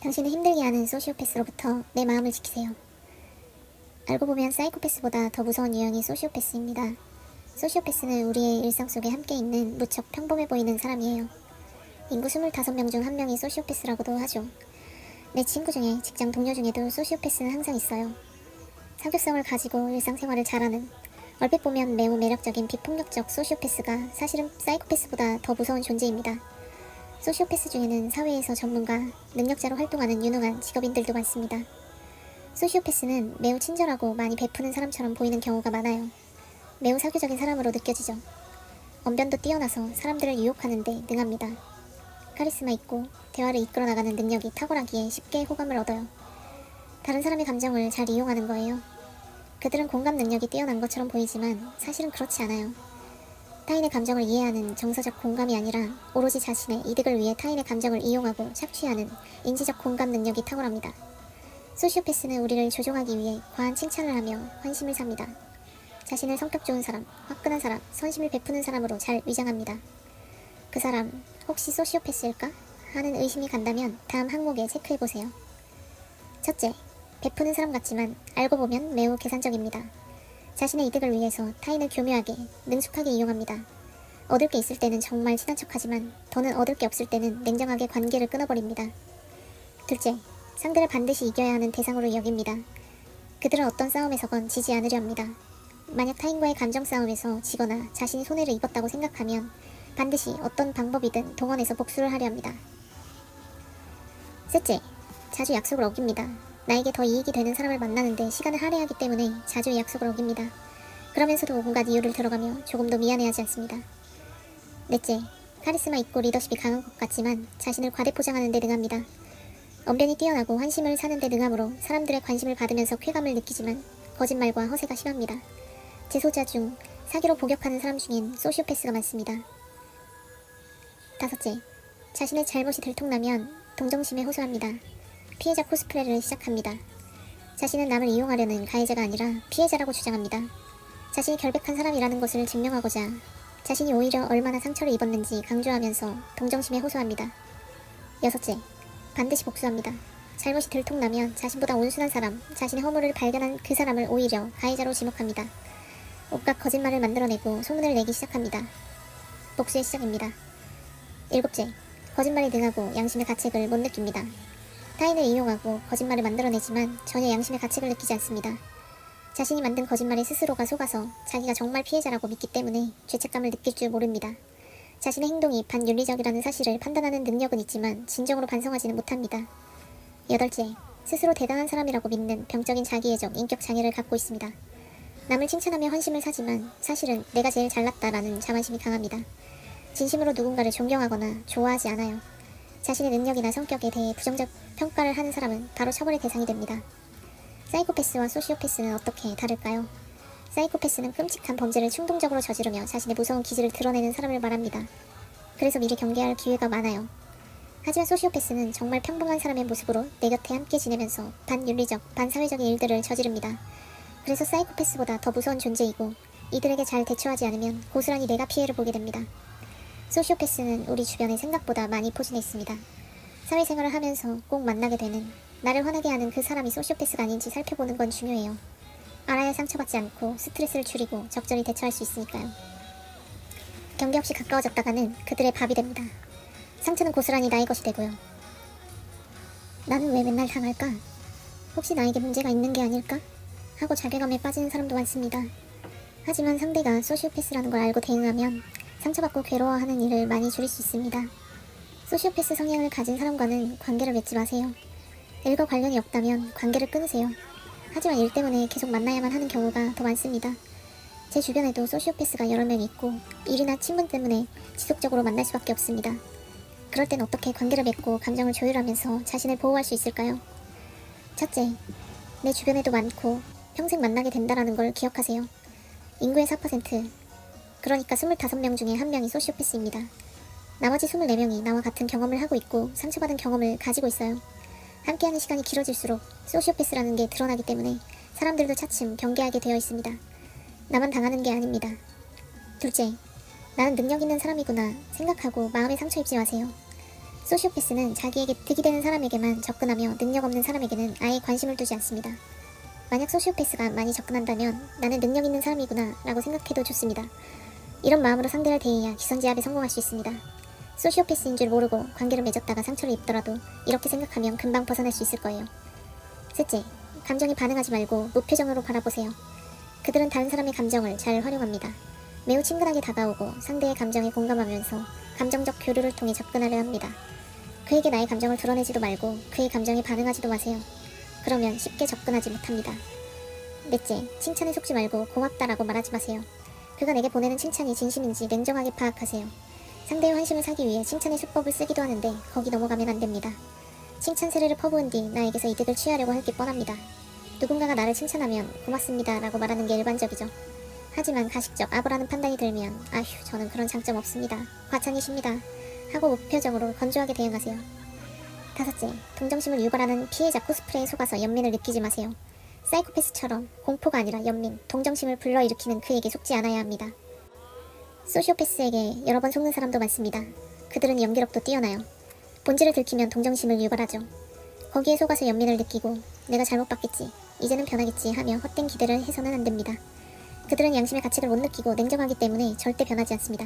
당신을 힘들게 하는 소시오패스로부터 내 마음을 지키세요. 알고 보면 사이코패스보다 더 무서운 유형이 소시오패스입니다. 소시오패스는 우리의 일상 속에 함께 있는 무척 평범해 보이는 사람이에요. 인구 25명 중 1명이 소시오패스라고도 하죠. 내 친구 중에, 직장 동료 중에도 소시오패스는 항상 있어요. 사교성을 가지고 일상생활을 잘하는, 얼핏 보면 매우 매력적인 비폭력적 소시오패스가 사실은 사이코패스보다 더 무서운 존재입니다. 소시오패스 중에는 사회에서 전문가, 능력자로 활동하는 유능한 직업인들도 많습니다. 소시오패스는 매우 친절하고 많이 베푸는 사람처럼 보이는 경우가 많아요. 매우 사교적인 사람으로 느껴지죠. 언변도 뛰어나서 사람들을 유혹하는 데 능합니다. 카리스마 있고 대화를 이끌어 나가는 능력이 탁월하기에 쉽게 호감을 얻어요. 다른 사람의 감정을 잘 이용하는 거예요. 그들은 공감 능력이 뛰어난 것처럼 보이지만 사실은 그렇지 않아요. 타인의 감정을 이해하는 정서적 공감이 아니라 오로지 자신의 이득을 위해 타인의 감정을 이용하고 착취하는 인지적 공감 능력이 탁월합니다. 소시오패스는 우리를 조종하기 위해 과한 칭찬을 하며 환심을 삽니다. 자신을 성격 좋은 사람, 화끈한 사람, 선심을 베푸는 사람으로 잘 위장합니다. 그 사람 혹시 소시오패스일까? 하는 의심이 간다면 다음 항목에 체크해보세요. 첫째, 베푸는 사람 같지만 알고 보면 매우 계산적입니다. 자신의 이득을 위해서 타인을 교묘하게, 능숙하게 이용합니다. 얻을 게 있을 때는 정말 친한 척하지만 더는 얻을 게 없을 때는 냉정하게 관계를 끊어버립니다. 둘째, 상대를 반드시 이겨야 하는 대상으로 여깁니다. 그들은 어떤 싸움에서건 지지 않으려 합니다. 만약 타인과의 감정 싸움에서 지거나 자신이 손해를 입었다고 생각하면 반드시 어떤 방법이든 동원해서 복수를 하려 합니다. 셋째, 자주 약속을 어깁니다. 나에게 더 이익이 되는 사람을 만나는데 시간을 할애하기 때문에 자주 약속을 어깁니다. 그러면서도 온갖 이유를 들어가며 조금도 미안해하지 않습니다. 넷째, 카리스마 있고 리더십이 강한 것 같지만 자신을 과대포장하는 데 능합니다. 언변이 뛰어나고 환심을 사는 데 능하므로 사람들의 관심을 받으면서 쾌감을 느끼지만 거짓말과 허세가 심합니다. 재소자 중 사기로 복역하는 사람 중엔 소시오패스가 많습니다. 다섯째, 자신의 잘못이 들통나면 동정심에 호소합니다. 피해자 코스프레를 시작합니다. 자신은 남을 이용하려는 가해자가 아니라 피해자라고 주장합니다. 자신이 결백한 사람이라는 것을 증명하고자 자신이 오히려 얼마나 상처를 입었는지 강조하면서 동정심에 호소합니다. 여섯째, 반드시 복수합니다. 잘못이 들통나면 자신보다 온순한 사람, 자신의 허물을 발견한 그 사람을 오히려 가해자로 지목합니다. 온갖 거짓말을 만들어내고 소문을 내기 시작합니다. 복수의 시작입니다. 일곱째, 거짓말이 능하고 양심의 가책을 못 느낍니다. 타인을 이용하고 거짓말을 만들어내지만 전혀 양심의 가책을 느끼지 않습니다. 자신이 만든 거짓말에 스스로가 속아서 자기가 정말 피해자라고 믿기 때문에 죄책감을 느낄 줄 모릅니다. 자신의 행동이 반윤리적이라는 사실을 판단하는 능력은 있지만 진정으로 반성하지는 못합니다. 여덟째, 스스로 대단한 사람이라고 믿는 병적인 자기애적 인격 장애를 갖고 있습니다. 남을 칭찬하며 환심을 사지만 사실은 내가 제일 잘났다라는 자만심이 강합니다. 진심으로 누군가를 존경하거나 좋아하지 않아요. 자신의 능력이나 성격에 대해 부정적 평가를 하는 사람은 바로 처벌의 대상이 됩니다. 사이코패스와 소시오패스는 어떻게 다를까요? 사이코패스는 끔찍한 범죄를 충동적으로 저지르며 자신의 무서운 기질을 드러내는 사람을 말합니다. 그래서 미리 경계할 기회가 많아요. 하지만 소시오패스는 정말 평범한 사람의 모습으로 내 곁에 함께 지내면서 반윤리적, 반사회적인 일들을 저지릅니다. 그래서 사이코패스보다 더 무서운 존재이고 이들에게 잘 대처하지 않으면 고스란히 내가 피해를 보게 됩니다. 소시오패스는 우리 주변에 생각보다 많이 포진해 있습니다. 사회생활을 하면서 꼭 만나게 되는, 나를 화나게 하는 그 사람이 소시오패스가 아닌지 살펴보는 건 중요해요. 알아야 상처받지 않고 스트레스를 줄이고 적절히 대처할 수 있으니까요. 경계 없이 가까워졌다가는 그들의 밥이 됩니다. 상처는 고스란히 나의 것이 되고요. 나는 왜 맨날 당할까? 혹시 나에게 문제가 있는 게 아닐까? 하고 자괴감에 빠지는 사람도 많습니다. 하지만 상대가 소시오패스라는 걸 알고 대응하면 상처받고 괴로워하는 일을 많이 줄일 수 있습니다. 소시오패스 성향을 가진 사람과는 관계를 맺지 마세요. 일과 관련이 없다면 관계를 끊으세요. 하지만 일 때문에 계속 만나야만 하는 경우가 더 많습니다. 제 주변에도 소시오패스가 여러 명 있고 일이나 친분 때문에 지속적으로 만날 수밖에 없습니다. 그럴 땐 어떻게 관계를 맺고 감정을 조율하면서 자신을 보호할 수 있을까요? 첫째, 내 주변에도 많고 평생 만나게 된다라는 걸 기억하세요. 인구의 4%, 그러니까 25명 중에 1명이 소시오패스입니다. 나머지 24명이 나와 같은 경험을 하고 있고 상처받은 경험을 가지고 있어요. 함께하는 시간이 길어질수록 소시오패스라는 게 드러나기 때문에 사람들도 차츰 경계하게 되어 있습니다. 나만 당하는 게 아닙니다. 둘째, 나는 능력 있는 사람이구나 생각하고 마음에 상처 입지 마세요. 소시오패스는 자기에게 득이 되는 사람에게만 접근하며 능력 없는 사람에게는 아예 관심을 두지 않습니다. 만약 소시오패스가 많이 접근한다면 나는 능력 있는 사람이구나 라고 생각해도 좋습니다. 이런 마음으로 상대를 대해야 기선제압에 성공할 수 있습니다. 소시오패스인 줄 모르고 관계를 맺었다가 상처를 입더라도 이렇게 생각하면 금방 벗어날 수 있을 거예요. 셋째, 감정에 반응하지 말고 무표정으로 바라보세요. 그들은 다른 사람의 감정을 잘 활용합니다. 매우 친근하게 다가오고 상대의 감정에 공감하면서 감정적 교류를 통해 접근하려 합니다. 그에게 나의 감정을 드러내지도 말고 그의 감정에 반응하지도 마세요. 그러면 쉽게 접근하지 못합니다. 넷째, 칭찬에 속지 말고 고맙다라고 말하지 마세요. 그가 내게 보내는 칭찬이 진심인지 냉정하게 파악하세요. 상대의 환심을 사기 위해 칭찬의 수법을 쓰기도 하는데 거기 넘어가면 안 됩니다. 칭찬 세례를 퍼부은 뒤 나에게서 이득을 취하려고 할 게 뻔합니다. 누군가가 나를 칭찬하면 고맙습니다 라고 말하는 게 일반적이죠. 하지만 가식적 아부라는 판단이 들면 아휴 저는 그런 장점 없습니다. 과찬이십니다. 하고 무표정으로 건조하게 대응하세요. 다섯째, 동정심을 유발하는 피해자 코스프레에 속아서 연민을 느끼지 마세요. 사이코패스처럼 공포가 아니라 연민, 동정심을 불러일으키는 그에게 속지 않아야 합니다. 소시오패스에게 여러 번 속는 사람도 많습니다. 그들은 연기력도 뛰어나요. 본질을 들키면 동정심을 유발하죠. 거기에 속아서 연민을 느끼고 내가 잘못 봤겠지, 이제는 변하겠지 하며 헛된 기대를 해서는 안 됩니다. 그들은 양심의 가책을 못 느끼고 냉정하기 때문에 절대 변하지 않습니다.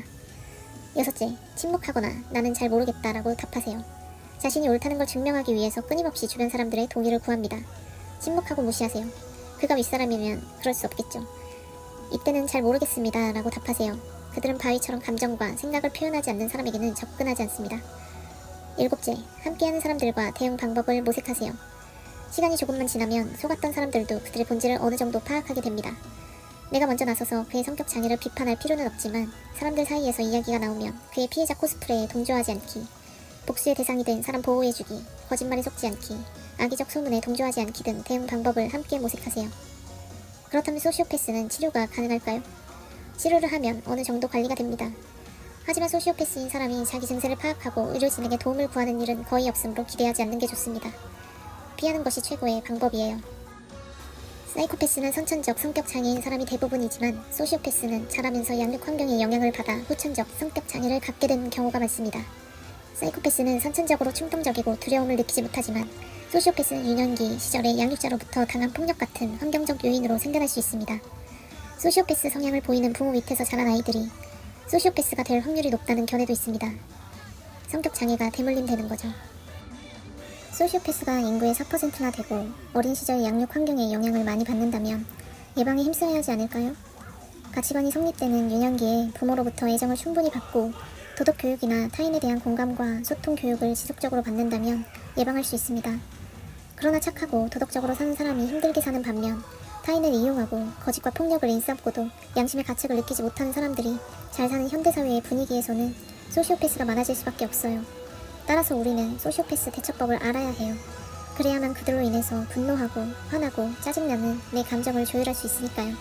여섯째, 침묵하거나 나는 잘 모르겠다라고 답하세요. 자신이 옳다는 걸 증명하기 위해서 끊임없이 주변 사람들의 동의를 구합니다. 침묵하고 무시하세요. 그가 윗사람이면 그럴 수 없겠죠. 이때는 잘 모르겠습니다 라고 답하세요. 그들은 바위처럼 감정과 생각을 표현하지 않는 사람에게는 접근하지 않습니다. 일곱째, 함께하는 사람들과 대응 방법을 모색하세요. 시간이 조금만 지나면 속았던 사람들도 그들의 본질을 어느 정도 파악하게 됩니다. 내가 먼저 나서서 그의 성격 장애를 비판할 필요는 없지만 사람들 사이에서 이야기가 나오면 그의 피해자 코스프레에 동조하지 않기, 복수의 대상이 된 사람 보호해주기, 거짓말에 속지 않기, 악의적 소문에 동조하지 않기 등 대응 방법을 함께 모색하세요. 그렇다면 소시오패스는 치료가 가능할까요? 치료를 하면 어느 정도 관리가 됩니다. 하지만 소시오패스인 사람이 자기 증세를 파악하고 의료진에게 도움을 구하는 일은 거의 없으므로 기대하지 않는 게 좋습니다. 피하는 것이 최고의 방법이에요. 사이코패스는 선천적 성격 장애인 사람이 대부분이지만 소시오패스는 자라면서 양육 환경의 영향을 받아 후천적 성격 장애를 갖게 되는 경우가 많습니다. 사이코패스는 선천적으로 충동적이고 두려움을 느끼지 못하지만 소시오패스는 유년기 시절에 양육자로부터 당한 폭력 같은 환경적 요인으로 생겨날 수 있습니다. 소시오패스 성향을 보이는 부모 밑에서 자란 아이들이 소시오패스가 될 확률이 높다는 견해도 있습니다. 성격 장애가 대물림되는 거죠. 소시오패스가 인구의 4%나 되고 어린 시절 양육 환경에 영향을 많이 받는다면 예방에 힘써야 하지 않을까요? 가치관이 성립되는 유년기에 부모로부터 애정을 충분히 받고 도덕 교육이나 타인에 대한 공감과 소통 교육을 지속적으로 받는다면 예방할 수 있습니다. 그러나 착하고 도덕적으로 사는 사람이 힘들게 사는 반면 타인을 이용하고 거짓과 폭력을 일삼고도 양심의 가책을 느끼지 못하는 사람들이 잘 사는 현대사회의 분위기에서는 소시오패스가 많아질 수밖에 없어요. 따라서 우리는 소시오패스 대처법을 알아야 해요. 그래야만 그들로 인해서 분노하고 화나고 짜증나는 내 감정을 조율할 수 있으니까요.